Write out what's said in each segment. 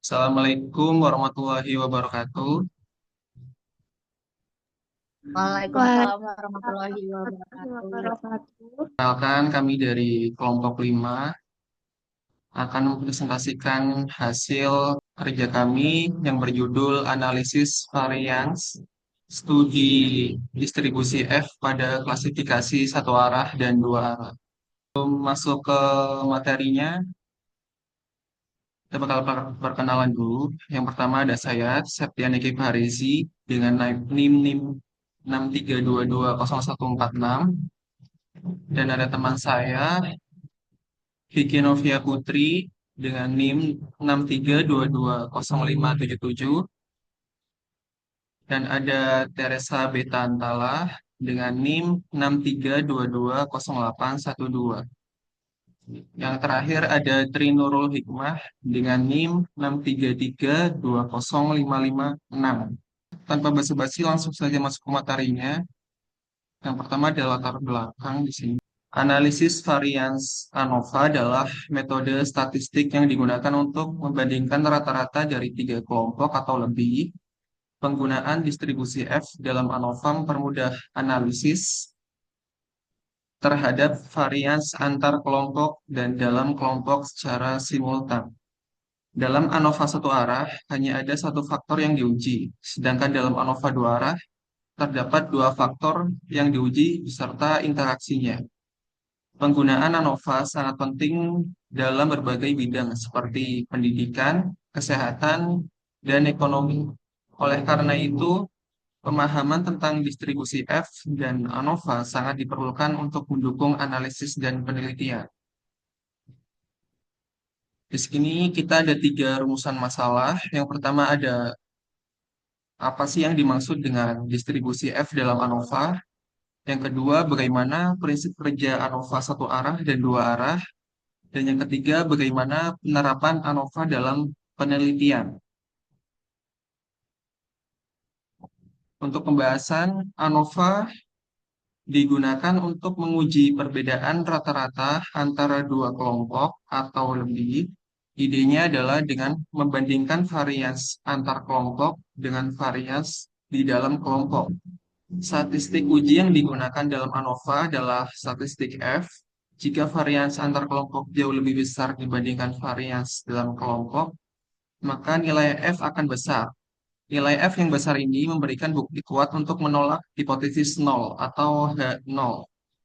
Assalamualaikum warahmatullahi wabarakatuh. Waalaikumsalam Waalaikumsalam warahmatullahi warahmatullahi wabarakatuh. wabarakatuh. Perkenalkan kami dari kelompok 5 akan mempresentasikan hasil kerja kami yang berjudul Analisis Variance Studi Distribusi F pada klasifikasi satu arah dan dua arah. Sebelum masuk ke materinya, kita bakal perkenalan dulu. Yang pertama ada saya, Septian Eki Farezi, dengan NIM 632200146. Dan ada teman saya, Vicky Novia Putri, dengan NIM 632200577. Dan ada Teresa Betantala dengan NIM 632200812. Yang terakhir ada Tri Nurul Hikmah dengan NIM 633205556. Tanpa basa-basi langsung saja masuk ke materinya. Yang pertama adalah latar belakang di sini. Analisis varians ANOVA adalah metode statistik yang digunakan untuk membandingkan rata-rata dari tiga kelompok atau lebih. Penggunaan distribusi F dalam ANOVA mempermudah analisis terhadap varians antar kelompok dan dalam kelompok secara simultan. Dalam ANOVA satu arah, hanya ada satu faktor yang diuji, sedangkan dalam ANOVA dua arah, terdapat dua faktor yang diuji beserta interaksinya. Penggunaan ANOVA sangat penting dalam berbagai bidang seperti pendidikan, kesehatan, dan ekonomi. Oleh karena itu, pemahaman tentang distribusi F dan ANOVA sangat diperlukan untuk mendukung analisis dan penelitian. Di sini kita ada tiga rumusan masalah. Yang pertama ada apa sih yang dimaksud dengan distribusi F dalam ANOVA. Yang kedua, bagaimana prinsip kerja ANOVA satu arah dan dua arah. Dan yang ketiga, bagaimana penerapan ANOVA dalam penelitian. Untuk pembahasan, ANOVA digunakan untuk menguji perbedaan rata-rata antara dua kelompok atau lebih. Idenya adalah dengan membandingkan varians antar kelompok dengan varians di dalam kelompok. Statistik uji yang digunakan dalam ANOVA adalah statistik F. Jika varians antar kelompok jauh lebih besar dibandingkan varians dalam kelompok, maka nilai F akan besar. Nilai F yang besar ini memberikan bukti kuat untuk menolak hipotesis nol atau H0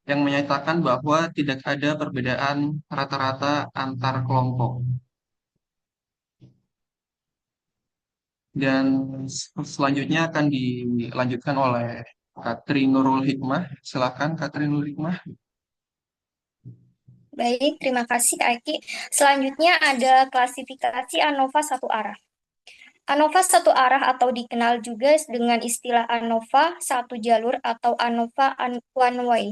yang menyatakan bahwa tidak ada perbedaan rata-rata antar kelompok. Dan selanjutnya akan dilanjutkan oleh Katri Nurul Hikmah. Silakan Katri Nurul Hikmah. Baik, terima kasih Kak Eki. Selanjutnya ada klasifikasi ANOVA satu arah. ANOVA satu arah atau dikenal juga dengan istilah ANOVA satu jalur atau ANOVA one way,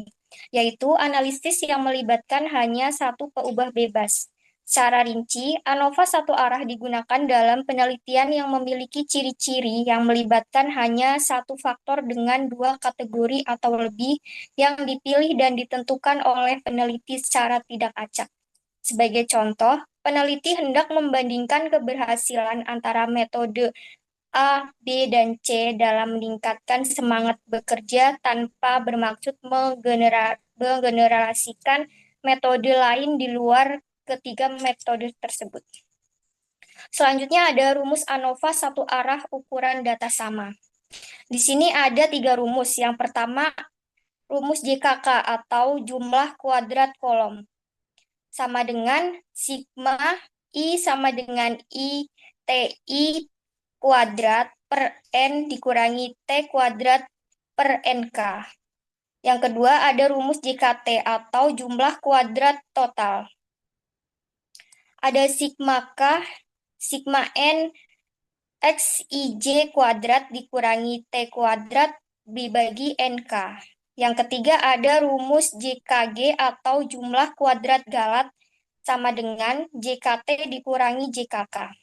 yaitu analisis yang melibatkan hanya satu peubah bebas. Secara rinci, ANOVA satu arah digunakan dalam penelitian yang memiliki ciri-ciri yang melibatkan hanya satu faktor dengan dua kategori atau lebih yang dipilih dan ditentukan oleh peneliti secara tidak acak. Sebagai contoh, peneliti hendak membandingkan keberhasilan antara metode A, B, dan C dalam meningkatkan semangat bekerja tanpa bermaksud menggeneralisasikan metode lain di luar ketiga metode tersebut. Selanjutnya ada rumus ANOVA satu arah ukuran data sama. Di sini ada tiga rumus. Yang pertama, rumus JKK atau jumlah kuadrat kolom sama dengan sigma I sama dengan I TI kuadrat per N dikurangi T kuadrat per NK. Yang kedua ada rumus JKT atau jumlah kuadrat total. Ada sigma K, sigma N, XIJ kuadrat dikurangi T kuadrat dibagi NK. Yang ketiga ada rumus JKG atau jumlah kuadrat galat sama dengan JKT dikurangi JKK.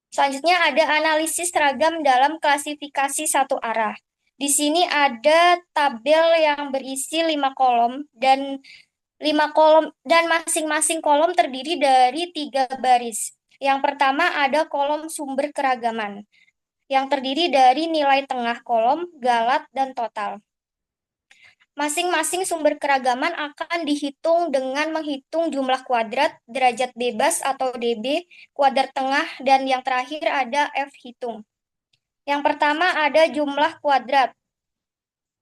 Selanjutnya ada analisis seragam dalam klasifikasi satu arah. Di sini ada tabel yang berisi 5 kolom dan 5 kolom dan masing-masing kolom terdiri dari 3 baris. Yang pertama ada kolom sumber keragaman, yang terdiri dari nilai tengah kolom, galat, dan total. Masing-masing sumber keragaman akan dihitung dengan menghitung jumlah kuadrat, derajat bebas atau DB, kuadrat tengah, dan yang terakhir ada F hitung. Yang pertama ada jumlah kuadrat,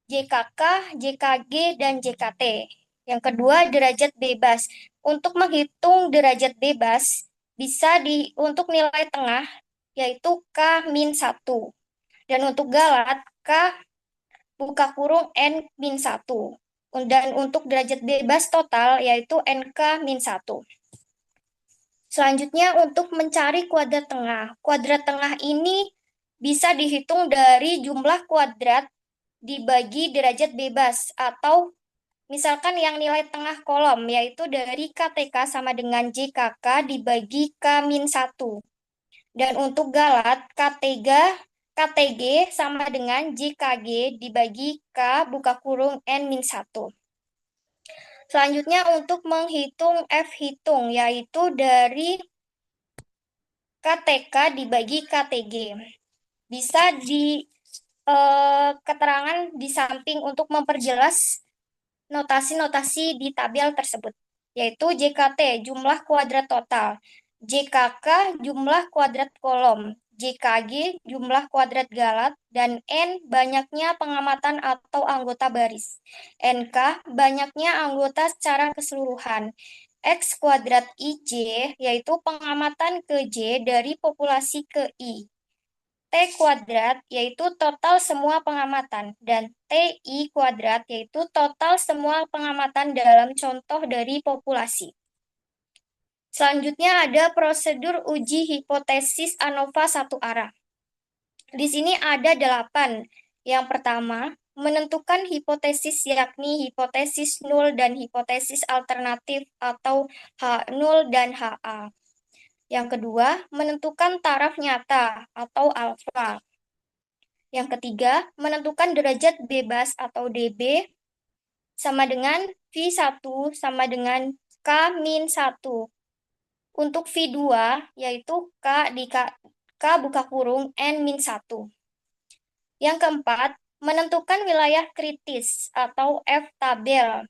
JKK, JKG, dan JKT. Yang kedua derajat bebas. Untuk menghitung derajat bebas, bisa untuk nilai tengah, yaitu K-1. Dan untuk galat, K buka kurung N-1. Dan untuk derajat bebas total, yaitu NK-1. Selanjutnya untuk mencari kuadrat tengah. Kuadrat tengah ini bisa dihitung dari jumlah kuadrat dibagi derajat bebas atau misalkan yang nilai tengah kolom yaitu dari KTK sama dengan JKK dibagi K-1. Dan untuk galat KTG sama dengan JKG dibagi K buka kurung N-1. Selanjutnya untuk menghitung F hitung yaitu dari KTK dibagi KTG. Bisa di keterangan di samping untuk memperjelas notasi-notasi di tabel tersebut, yaitu JKT jumlah kuadrat total, JKK jumlah kuadrat kolom, JKG jumlah kuadrat galat, dan N banyaknya pengamatan atau anggota baris, NK banyaknya anggota secara keseluruhan, X kuadrat IJ yaitu pengamatan ke J dari populasi ke I, T kuadrat yaitu total semua pengamatan, dan TI kuadrat yaitu total semua pengamatan dalam contoh dari populasi. Selanjutnya ada prosedur uji hipotesis ANOVA satu arah. Di sini ada 8. Yang pertama, menentukan hipotesis yakni hipotesis nul dan hipotesis alternatif atau H0 dan HA. Yang kedua, menentukan taraf nyata atau alfa. Yang ketiga, menentukan derajat bebas atau DB sama dengan V1 sama dengan K-1. Untuk V2 yaitu K buka kurung N-1. Yang keempat, menentukan wilayah kritis atau F tabel.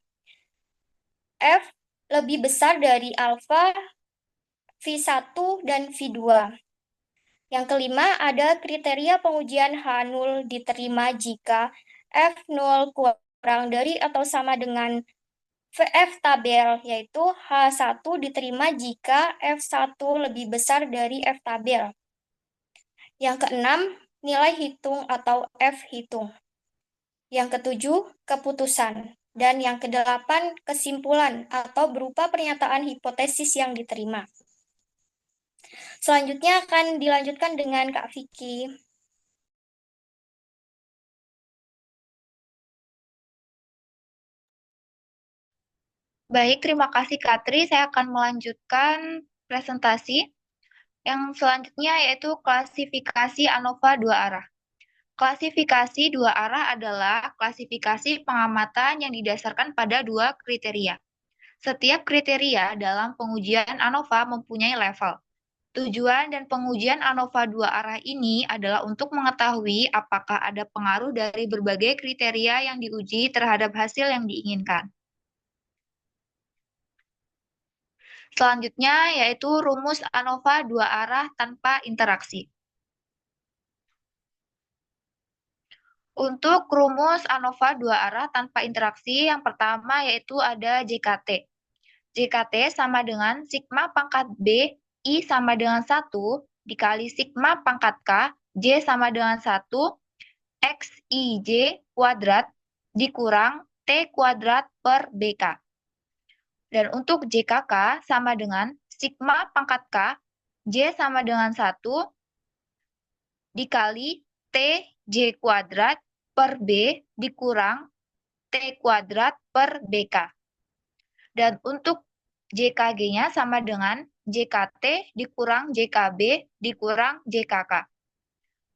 F lebih besar dari alfa, V1, dan V2. Yang kelima, ada kriteria pengujian H0 diterima jika F0 kurang dari atau sama dengan F tabel, yaitu H1 diterima jika F1 lebih besar dari F tabel. Yang keenam, nilai hitung atau F hitung. Yang ketujuh, keputusan. Dan yang kedelapan, kesimpulan atau berupa pernyataan hipotesis yang diterima. Selanjutnya akan dilanjutkan dengan Kak Vicky. Baik, terima kasih Katri. Saya akan melanjutkan presentasi. Yang selanjutnya yaitu klasifikasi ANOVA dua arah. Klasifikasi dua arah adalah klasifikasi pengamatan yang didasarkan pada dua kriteria. Setiap kriteria dalam pengujian ANOVA mempunyai level. Tujuan dan pengujian ANOVA dua arah ini adalah untuk mengetahui apakah ada pengaruh dari berbagai kriteria yang diuji terhadap hasil yang diinginkan. Selanjutnya yaitu rumus ANOVA dua arah tanpa interaksi. Untuk rumus ANOVA dua arah tanpa interaksi, yang pertama yaitu ada JKT. JKT sama dengan sigma pangkat B, I sama dengan 1, dikali sigma pangkat K, J sama dengan 1, XIJ kuadrat, dikurang T kuadrat per BK. Dan untuk JKK sama dengan sigma pangkat K, J sama dengan 1, dikali TJ kuadrat per B, dikurang T kuadrat per BK. Dan untuk JKG-nya sama dengan JKT dikurang JKB dikurang JKK.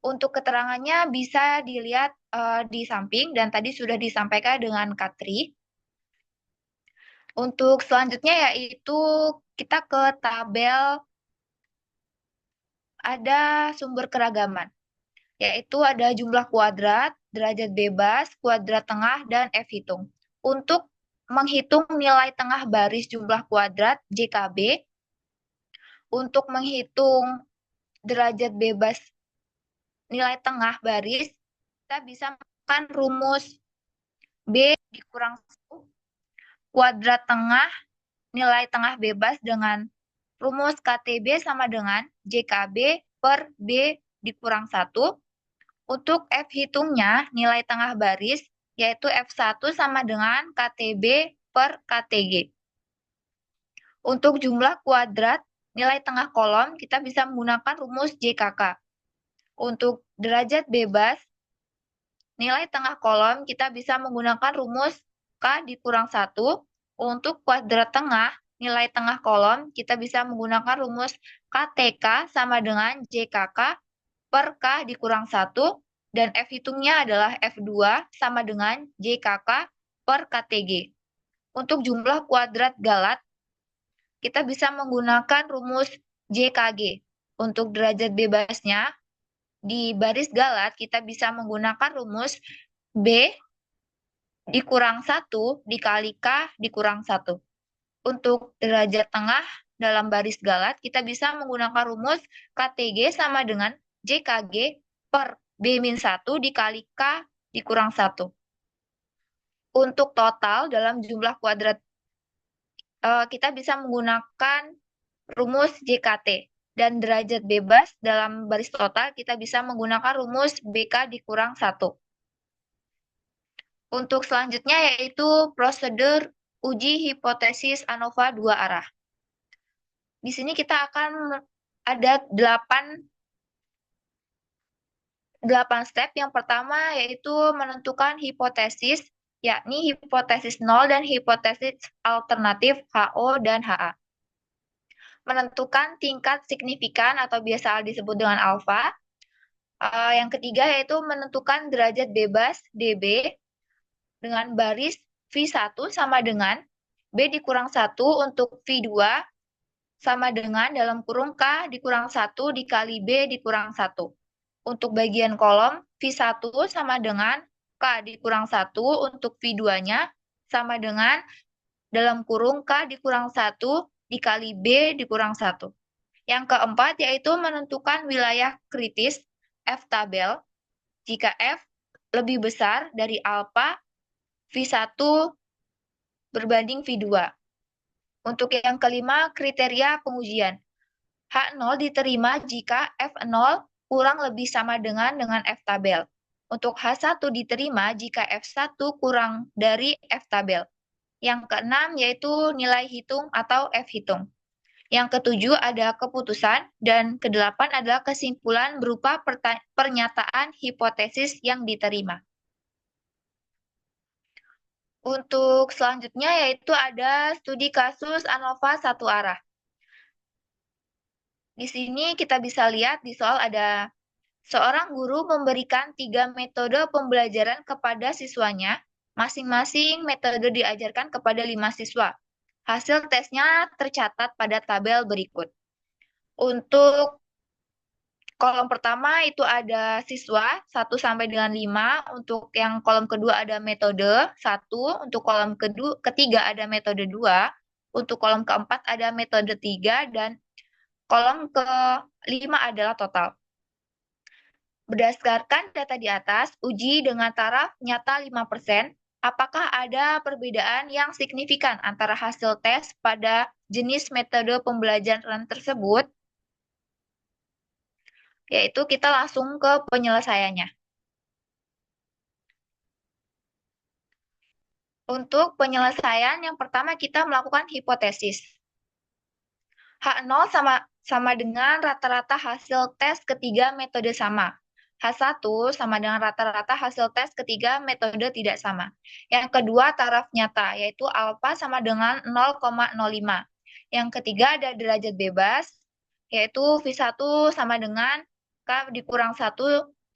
Untuk keterangannya bisa dilihat di samping dan tadi sudah disampaikan dengan Katri. Untuk selanjutnya yaitu kita ke tabel ada sumber keragaman, yaitu ada jumlah kuadrat, derajat bebas, kuadrat tengah, dan F-hitung. Untuk menghitung nilai tengah baris jumlah kuadrat JKB, untuk menghitung derajat bebas nilai tengah baris, kita bisa menggunakan rumus B dikurang 1, kuadrat tengah, nilai tengah bebas dengan rumus KTB sama dengan JKB per B dikurang 1. Untuk F hitungnya, nilai tengah baris, yaitu F1 sama dengan KTB per KTG. Untuk jumlah kuadrat, nilai tengah kolom, kita bisa menggunakan rumus JKK. Untuk derajat bebas, nilai tengah kolom, kita bisa menggunakan rumus K dikurang 1. Untuk kuadrat tengah, nilai tengah kolom, kita bisa menggunakan rumus KTK sama dengan JKK per K dikurang 1. Dan F hitungnya adalah F2 sama dengan JKK per KTG. Untuk jumlah kuadrat galat, kita bisa menggunakan rumus JKG. Untuk derajat bebasnya, di baris galat kita bisa menggunakan rumus B dikurang 1 dikali K dikurang 1. Untuk derajat tengah dalam baris galat, kita bisa menggunakan rumus KTG sama dengan JKG per B-1 dikali K dikurang 1. Untuk total dalam jumlah kuadrat, kita bisa menggunakan rumus JKT. Dan derajat bebas dalam baris total, kita bisa menggunakan rumus BK dikurang 1. Untuk selanjutnya yaitu prosedur uji hipotesis ANOVA 2 arah. Di sini kita akan ada 8 step. Yang pertama yaitu menentukan hipotesis, yakni hipotesis 0 dan hipotesis alternatif HO dan HA. Menentukan tingkat signifikan atau biasa disebut dengan alfa. Yang ketiga yaitu menentukan derajat bebas DB dengan baris V1 sama dengan B dikurang 1 untuk V2 sama dengan dalam kurung K dikurang 1 dikali B dikurang 1. Untuk bagian kolom, V1 sama dengan K dikurang 1 untuk V2-nya sama dengan dalam kurung K dikurang 1 dikali B dikurang 1. Yang keempat yaitu menentukan wilayah kritis F tabel jika F lebih besar dari alfa V1 berbanding V2. Untuk yang kelima, kriteria pengujian. H0 diterima jika F0 kurang lebih sama dengan F tabel. Untuk H1 diterima jika F1 kurang dari F tabel. Yang keenam yaitu nilai hitung atau F hitung. Yang ketujuh ada keputusan dan kedelapan adalah kesimpulan berupa pernyataan hipotesis yang diterima. Untuk selanjutnya yaitu ada studi kasus ANOVA 1 arah. Di sini kita bisa lihat di soal ada seorang guru memberikan 3 metode pembelajaran kepada siswanya. Masing-masing metode diajarkan kepada 5 siswa. Hasil tesnya tercatat pada tabel berikut. Untuk kolom pertama itu ada siswa 1 sampai dengan 5. Untuk yang kolom kedua ada metode 1. Untuk kolom ketiga ada metode 2. Untuk kolom keempat ada metode 3. Dan kolom kelima adalah total. Berdasarkan data di atas, uji dengan taraf nyata 5%. Apakah ada perbedaan yang signifikan antara hasil tes pada jenis metode pembelajaran tersebut? Yaitu kita langsung ke penyelesaiannya. Untuk penyelesaian, yang pertama kita melakukan hipotesis. H0 sama dengan rata-rata hasil tes ketiga metode sama. H1 sama dengan rata-rata hasil tes ketiga metode tidak sama. Yang kedua taraf nyata, yaitu alfa sama dengan 0,05. Yang ketiga ada derajat bebas, yaitu V1 sama dengan K dikurang 1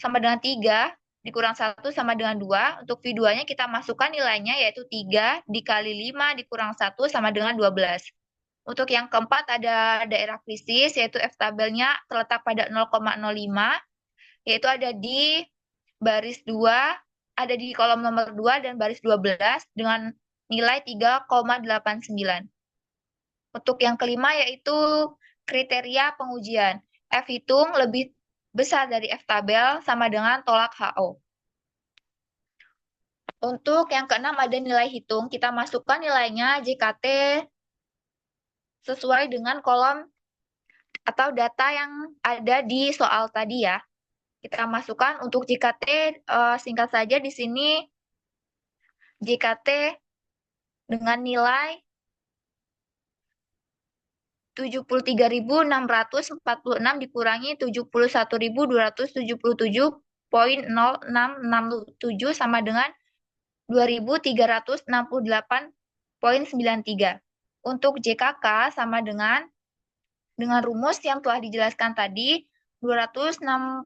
sama dengan 3, dikurang 1 sama dengan 2. Untuk V2-nya kita masukkan nilainya, yaitu 3 dikali 5 dikurang 1 sama dengan 12. Untuk yang keempat ada daerah krisis, yaitu F-tabelnya terletak pada 0,05, yaitu ada di baris 2, ada di kolom nomor 2 dan baris 12 dengan nilai 3,89. Untuk yang kelima yaitu kriteria pengujian. F hitung lebih besar dari F tabel sama dengan tolak HO. Untuk yang keenam ada nilai hitung. Kita masukkan nilainya JKT sesuai dengan kolom atau data yang ada di soal tadi ya. Kita masukkan untuk JKT, singkat saja di sini JKT dengan nilai 73.646 dikurangi 71.277,0667 sama dengan 2.368,93. Untuk JKK sama dengan rumus yang telah dijelaskan tadi, 266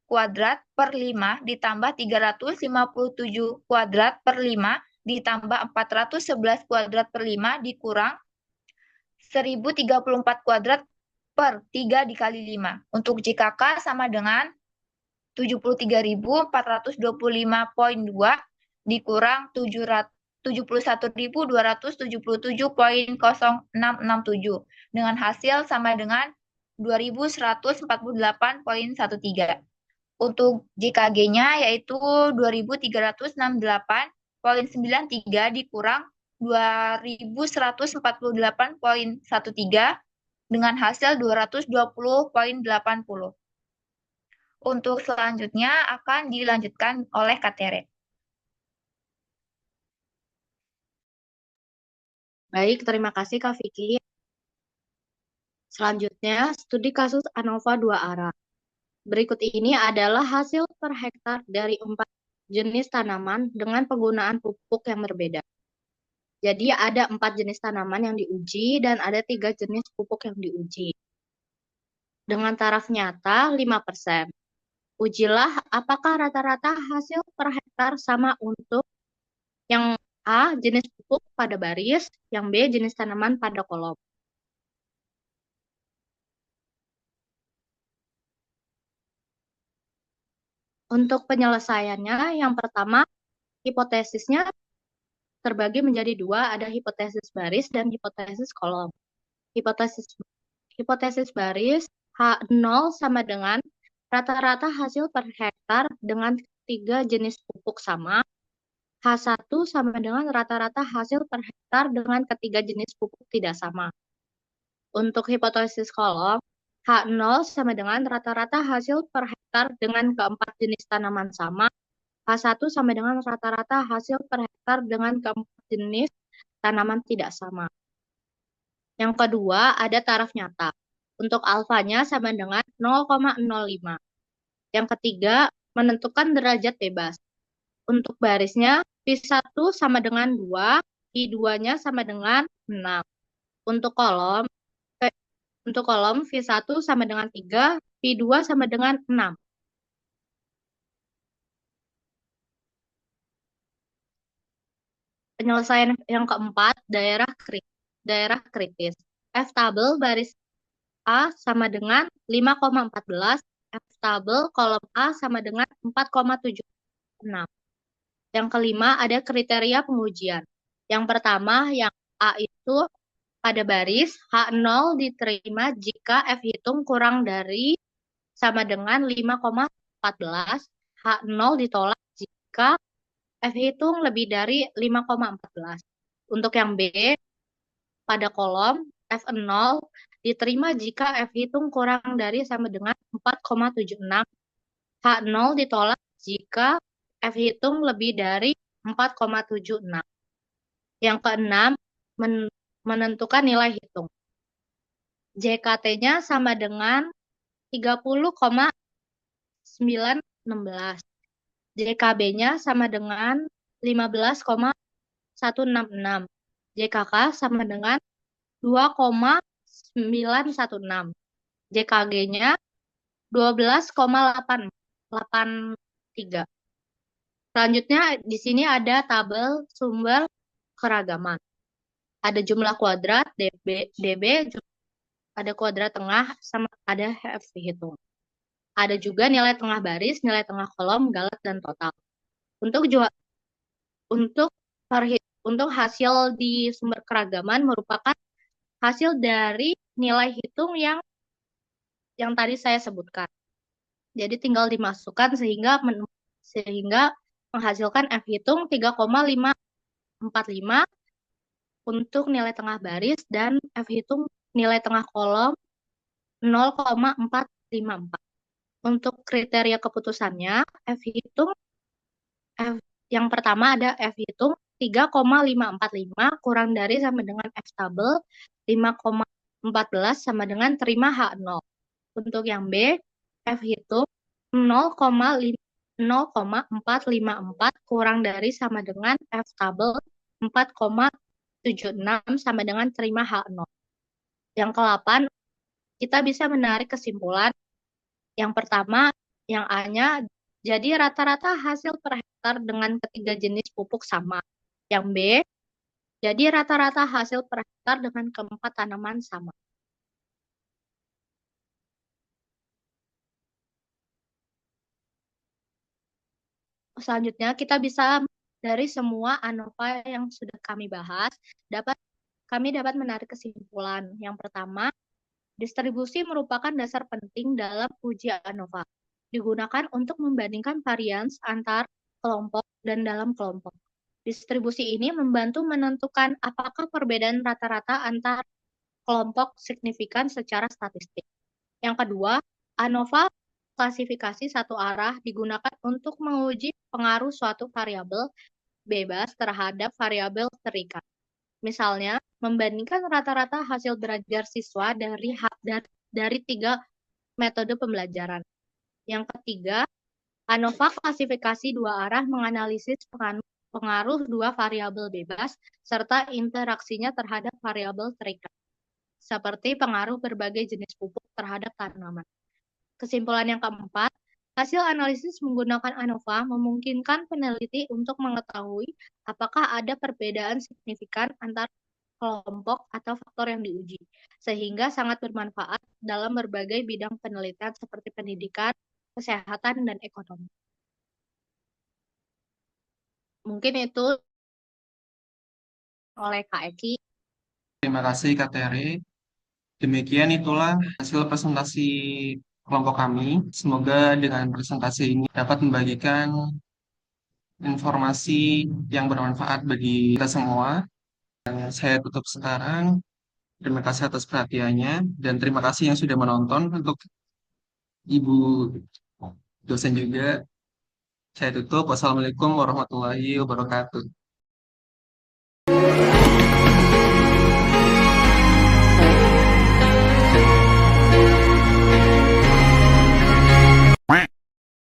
kuadrat per 5 ditambah 357 kuadrat per 5 ditambah 411 kuadrat per 5 dikurang 1034 kuadrat per 3 dikali 5. Untuk JKK sama dengan 73.425,2 dikurang 71.277,0667 dengan hasil sama dengan 2.148,13. Untuk JKG-nya yaitu 2.368,93 dikurang 2.148,13 dengan hasil 220,80. Untuk selanjutnya akan dilanjutkan oleh Kak Tere. Baik, terima kasih Kak Vicky. Selanjutnya, studi kasus ANOVA 2 arah. Berikut ini adalah hasil per hektar dari 4 jenis tanaman dengan penggunaan pupuk yang berbeda. Jadi ada 4 jenis tanaman yang diuji dan ada 3 jenis pupuk yang diuji. Dengan taraf nyata 5%. Ujilah apakah rata-rata hasil per hektar sama untuk yang A, jenis pupuk pada baris, yang B, jenis tanaman pada kolom. Untuk penyelesaiannya, yang pertama, hipotesisnya terbagi menjadi 2, ada hipotesis baris dan hipotesis kolom. Hipotesis baris, H0 sama dengan rata-rata hasil per hektar dengan 3 jenis pupuk sama, H1 sama dengan rata-rata hasil per hektar dengan ketiga jenis pupuk tidak sama. Untuk hipotesis kolom, H0 sama dengan rata-rata hasil per hektar dengan keempat jenis tanaman sama, H1 sama dengan rata-rata hasil per hektar dengan keempat jenis tanaman tidak sama. Yang kedua, ada taraf nyata. Untuk alfanya sama dengan 0,05. Yang ketiga, menentukan derajat bebas. Untuk barisnya, P1 sama dengan 2, P2-nya sama dengan 6. Untuk kolom V1 sama dengan 3, V2 sama dengan 6. Penyelesaian yang keempat, daerah kritis. F-tabel baris A sama dengan 5,14, F-tabel kolom A sama dengan 4,76. Yang kelima, ada kriteria pengujian. Yang pertama, yang A itu pada baris H0 diterima jika F hitung kurang dari sama dengan 5,14, H0 ditolak jika F hitung lebih dari 5,14. Untuk yang B, pada kolom F0 diterima jika F hitung kurang dari sama dengan 4,76, H0 ditolak jika F hitung lebih dari 4,76. Yang keenam, menentukan nilai hitung. JKT-nya sama dengan 30,916. JKB-nya sama dengan 15,166. JKK sama dengan 2,916. JKG-nya 12,883. Selanjutnya di sini ada tabel sumber keragaman. Ada jumlah kuadrat, DB, ada kuadrat tengah, sama ada F hitung. Ada juga nilai tengah baris, nilai tengah kolom, galat, dan total. Untuk untuk untuk hasil di sumber keragaman merupakan hasil dari nilai hitung yang tadi saya sebutkan. Jadi tinggal dimasukkan sehingga menghasilkan F hitung 3,545 untuk nilai tengah baris dan F hitung nilai tengah kolom 0,454. Untuk kriteria keputusannya, yang pertama ada F hitung 3,545 kurang dari sama dengan F tabel 5,14 sama dengan terima H0. Untuk yang B, F hitung 0,454 kurang dari sama dengan F tabel 4,76 sama dengan terima H0. Yang ke-8, kita bisa menarik kesimpulan. Yang pertama, yang A-nya, jadi rata-rata hasil per hektar dengan ketiga jenis pupuk sama. Yang B, jadi rata-rata hasil per hektar dengan keempat tanaman sama. Selanjutnya, kita bisa dari semua ANOVA yang sudah kami bahas, kami dapat menarik kesimpulan. Yang pertama, distribusi merupakan dasar penting dalam uji ANOVA. Digunakan untuk membandingkan varians antar kelompok dan dalam kelompok. Distribusi ini membantu menentukan apakah perbedaan rata-rata antar kelompok signifikan secara statistik. Yang kedua, ANOVA klasifikasi satu arah digunakan untuk menguji pengaruh suatu variabel bebas terhadap variabel terikat. Misalnya, membandingkan rata-rata hasil belajar siswa dari 3 metode pembelajaran. Yang ketiga, ANOVA klasifikasi dua arah menganalisis pengaruh dua variabel bebas serta interaksinya terhadap variabel terikat, seperti pengaruh berbagai jenis pupuk terhadap tanaman. Kesimpulan yang keempat, hasil analisis menggunakan ANOVA memungkinkan peneliti untuk mengetahui apakah ada perbedaan signifikan antar kelompok atau faktor yang diuji, sehingga sangat bermanfaat dalam berbagai bidang penelitian seperti pendidikan, kesehatan, dan ekonomi. Mungkin itu oleh Kak Eki. Terima kasih Kak Tere. Demikian itulah hasil presentasi kelompok kami. Semoga dengan presentasi ini dapat membagikan informasi yang bermanfaat bagi kita semua. Saya tutup sekarang. Terima kasih atas perhatiannya dan terima kasih yang sudah menonton. Untuk Ibu dosen juga, saya tutup. Wassalamualaikum warahmatullahi wabarakatuh.